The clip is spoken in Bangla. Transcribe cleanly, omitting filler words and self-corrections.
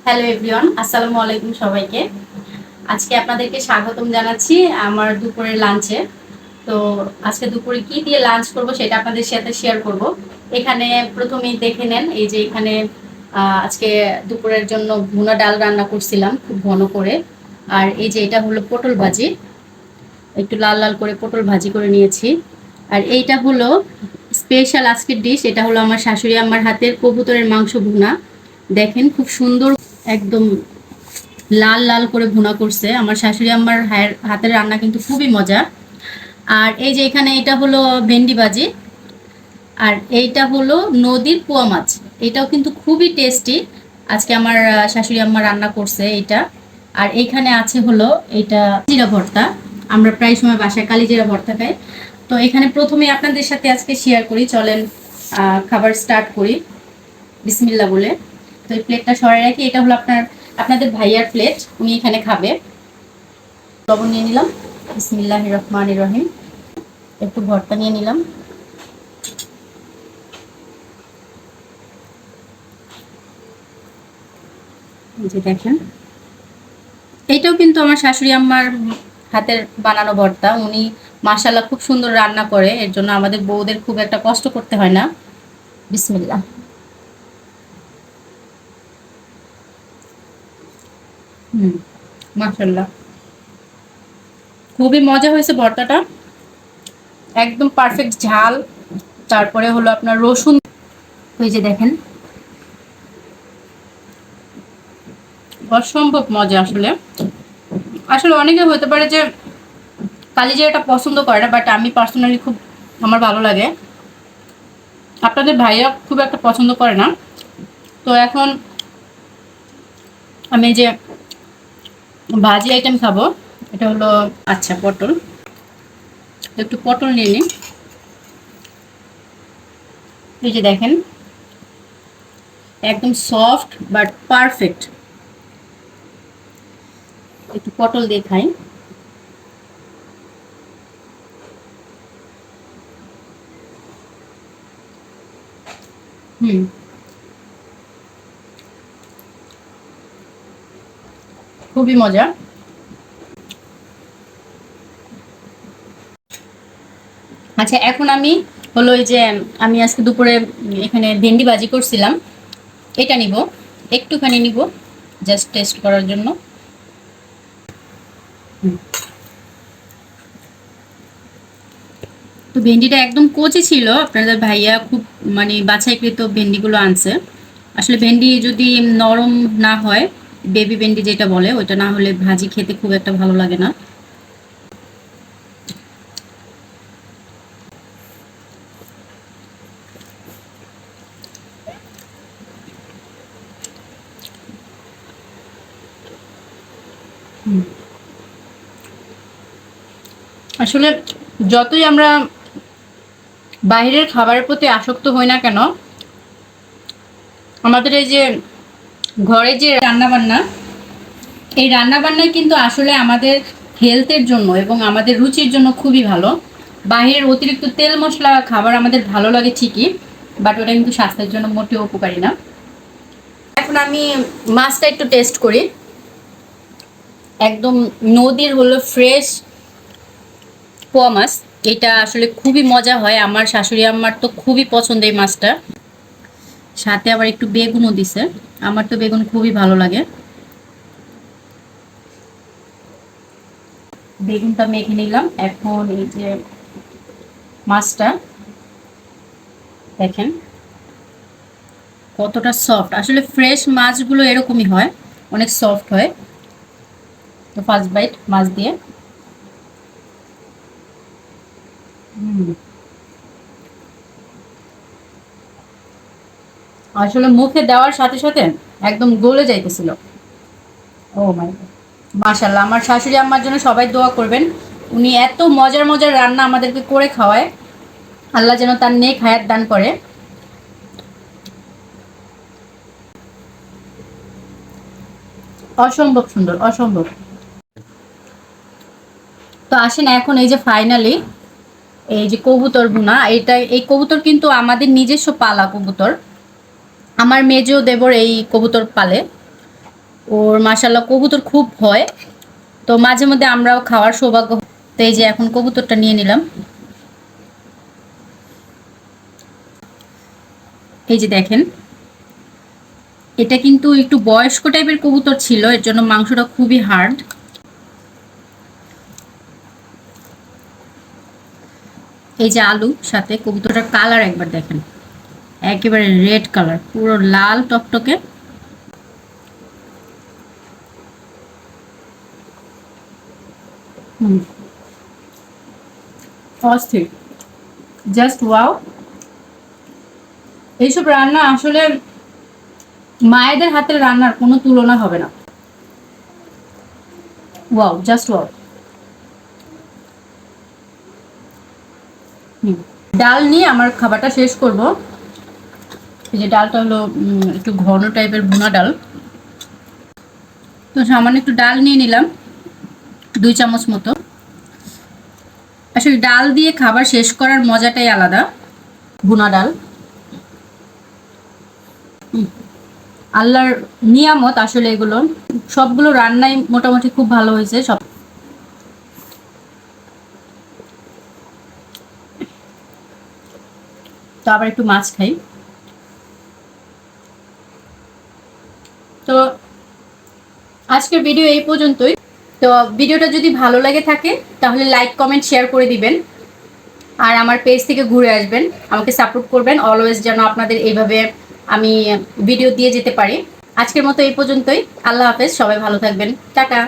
হ্যালো এভরিওয়ান, আসসালামু আলাইকুম সবাইকে। আজকে আপনাদেরকে স্বাগতম জানাচ্ছি আমার দুপুরের লাঞ্চে। তো আজকে দুপুরে কি দিয়ে লাঞ্চ করব সেটা আপনাদের সাথে শেয়ার করব। এখানে প্রথমেই দেখে নেন, এই যে এখানে আজকে দুপুরের জন্য ভুনা ডাল রান্না করছিলাম খুব ঘন করে। আর এই যে এটা হলো পটল ভাজি, একটু লাল লাল করে পটল ভাজি করে নিয়েছি। আর এইটা হলো স্পেশাল আজকের ডিশ, এটা হলো আমার শাশুড়ি আম্মার হাতের কবুতরের মাংস ভুনা। দেখেন খুব সুন্দর, একদম লাল লাল করে ভুনা করছে। আমার শাশুড়ি আম্মার হাতের রান্না কিন্তু খুবই মজা। আর এই যে এখানে এটা হলো ভেন্ডি ভাজি, আর এইটা হলো নদীর পোয়া মাছ। এটাও কিন্তু খুবই টেস্টি। আজকে আমার শাশুড়ি আম্মা রান্না করছে এটা। আর এইখানে আছে হলো এটা জিরা ভর্তা। আমরা প্রায় সময় বাসায় কালি জিরা ভর্তা খাই। তো এখানে প্রথমে আপনাদের সাথে আজকে শেয়ার করি, চলেন খাবার স্টার্ট করি বিসমিল্লাহ বলে। তো এই প্লেটটা সরাই রাখি, এটা হলো আপনাদের ভাইয়ার প্লেট, উনি এখানে খাবে। লবণ নিয়ে নিলাম, বিসমিল্লাহির রহমানির রহিম। একটু ভর্তা নিয়ে নিলাম। এই যে দেখেন, এইটাও কিন্তু আমার শাশুড়ি আম্মার হাতের বানানো ভর্তা। উনি মাশাআল্লাহ খুব সুন্দর রান্না করে, এর জন্য আমাদের বউদের খুব একটা কষ্ট করতে হয় না। বিসমিল্লাহ। মাশাআল্লাহ খুবই মজা হয়েছে ভর্তাটা, একদম পারফেক্ট ঝাল। তারপরে হলো আপনার রসুন। ওই যে দেখেন, অসম্ভব মজা। আসলে আসলে অনেকে হতে পারে যে কালিজিরাটা পছন্দ করে না, বাট আমি পার্সোনালি খুব, আমার ভালো লাগে। আপনাদের ভাইয়া খুব একটা পছন্দ করে না। তো এখন আমি যে ভাজি আইটেম খাবো, এটা হলো আচ্ছা পটল। একটু পটল নিয়ে নিই। এই যে দেখেন, একদম সফট বাট পারফেক্ট। একটু পটল দিয়ে খাই। হুম, খুবই মজা। আচ্ছা এখন আমি হলো এই যে আমি আজকে দুপুরে এখানে ভেন্ডি ভাজি করছিলাম, এটা নিব, একটুখানি নিব জাস্ট টেস্ট করার জন্য। তো ভেন্ডিটা একদম কচি ছিল, আপনাদের ভাইয়া খুব মানে বাছাইকৃত ভেন্ডিগুলো আনছে। আসলে ভেন্ডি যদি নরম না হয়, বেবি ভেন্ডি যেটা বলে, ওইটা না হলে ভাজি খেতে খুব একটা ভালো লাগে না। আসলে যতই আমরা বাইরের খাবারের প্রতি আসক্ত হই না কেন, আমাদের এই যে ঘরে যে রান্না বান্না, এই রান্না বান্নাই কিন্তু আসলে আমাদের হেলথের জন্য এবং আমাদের রুচির জন্য খুবই ভালো। বাইরের অতিরিক্ত তেল মশলা খাবার আমাদের ভালো লাগে ঠিকই, বাট ওটা কিন্তু স্বাস্থ্যের জন্য মোটেও উপকারী না। এখন আমি মাছটা একটু টেস্ট করি। একদম নদীর হলো ফ্রেশ পোয়া মাছ। এটা আসলে খুবই মজা হয়, আমার শাশুড়ি আম্মার তো খুবই পছন্দ এই মাছটা। সাথে আবার একটু বেগুনও দিছে, আমার তো বেগুন খুবই ভালো লাগে। বেগুনটা মেখে নিলাম। এখন এই যে মাছটা দেখেন কতটা সফট। আসলে ফ্রেশ মাছগুলো এরকমই হয়, অনেক সফট হয়। তো ফার্স্ট বাইট মাছ দিয়ে। আসলে মুখে দেওয়ার সাথে সাথে একদম গলে যাইতেছিল। ও মাই গড, মাশাআল্লাহ। আমার শাশুড়ি আম্মার জন্য সবাই দোয়া করবেন। উনি এত মজার মজার রান্না আমাদেরকে করে খাওয়ায়, আল্লাহ যেন তার নেক হায়াত দান করে। অসম্ভব সুন্দর, অসম্ভব। তো আসেন এখন এই যে ফাইনালি এই যে কবুতর ভুনা, এই কবুতর কিন্তু আমাদের নিজস্ব পালা কবুতর। আমার মেজো দেবর এই কবুতর পালে। ওর মাশাআল্লাহ কবুতর খুব ভয়, তো মাঝে মধ্যে আমরাও খাওয়ার সৌভাগ্য। তো এই যে এখন কবুতরটা নিয়ে নিলাম। এই যে দেখেন, এটা কিন্তু একটু বয়স্ক টাইপের কবুতর ছিল, এর জন্য মাংসটা খুবই হার্ড। এই যে আলু সাথে কবুতরটার কালার একবার দেখেন, একেবারে রেড কালার, পুরো লাল টকটকে। অস্থির, জাস্ট ওয়াও। এইসব রান্না আসলে মায়েদের হাতের রান্নার কোনো তুলনা হবে না। Wow, just wow. ডাল নিয়ে আমার খাবারটা শেষ করব। এই যে ডালটা হলো একটু ঘন টাইপের ভুনা ডাল। তো সামান্য একটু ডাল নিয়ে নিলাম, 2 চামচ মতো। আসলে ডাল দিয়ে খাবার শেষ করার মজাটাই আলাদা। ভুনা ডাল আল্লাহর নিয়ামত আসলে, এগুলো সবগুলো রান্নাই মোটামুটি খুব ভালো হয়েছে সব। তো আবার একটু মাছ খাই। তো আজকের ভিডিও এই পর্যন্তই। তো ভিডিওটা যদি ভালো লাগে থাকে তাহলে লাইক কমেন্ট শেয়ার করে দিবেন, আর আমার পেজ থেকে ঘুরে আসবেন, আমাকে সাপোর্ট করবেন অলওয়েজ, যেন আপনাদের এইভাবে আমি ভিডিও দিয়ে যেতে পারি। আজকের মতো এই পর্যন্তই। আল্লাহ হাফেজ, সবাই ভালো থাকবেন, টাটা।